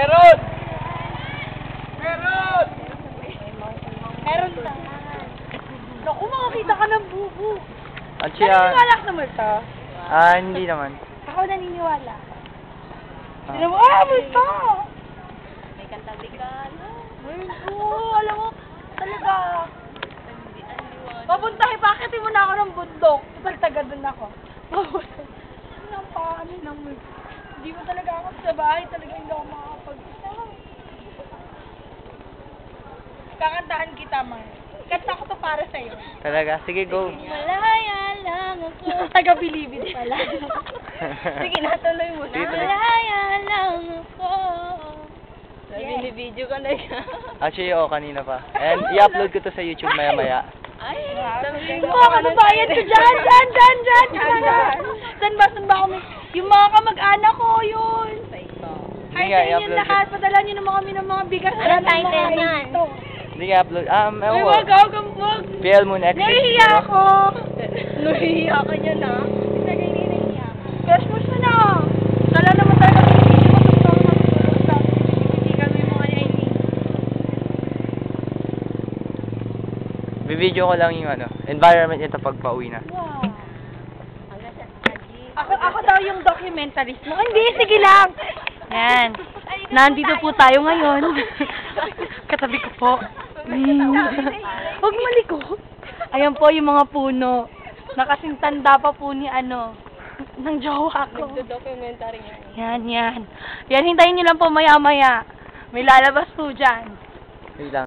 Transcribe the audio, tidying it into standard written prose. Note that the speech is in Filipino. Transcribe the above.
Meron! Meron! Meron na. Naku, makakita ka ng bubu. At siya... Naniniwala ka naman to? Hindi naman. Ako naniniwala. Ah. Sino mo, multo! May kantabigan. Oo, alam mo, talaga. Papuntahin, bakit mo na ako ng bundok? Total taga doon ako. Ang paano ng multo? Hindi mo talaga ako sa bahay, talaga hindi ako makakapag-isa. Kakantahan kita, man. Kanta ko to para sa'yo. Talaga? Sige, go. Malaya lang ako. Taga-bilibid pala. Sige, natuloy mo na. Sige, tuloy. Malaya lang ako. Binibideo ka na yan. Actually, kanina pa. And i-upload ko to sa YouTube maya-maya. Ay, sabihin mo ako mabayad ko dyan. Saan ba kami? Yung mga kamag-anak ko, yun. Hindi Ay, nga, sa inyo i-upload lahat. Padala nyo naman kami ng mga bigas. Anong title yan? Hindi nga upload. Ay, Ewan wag ko. ako. PL Moon X. Nahihiya ako. Nahihiya ka niya na. Crush mo siya na. Kala naman talaga hindi mo tutulong sa hindi kami mga ID. Bibideo ko lang yung environment nito pag pauwi na. Wow. Ako daw yung documentarist mo. Hindi, sige lang. Yan. Nandito po tayo ngayon. Katabi ko po. Huwag malikot. Ayan po yung mga puno. Nakasintanda pa po ni ng jowa ko. Nagdo-documentary nga. Yan. Yan, hintayin nyo lang po maya-maya. May lalabas po dyan. Wait lang.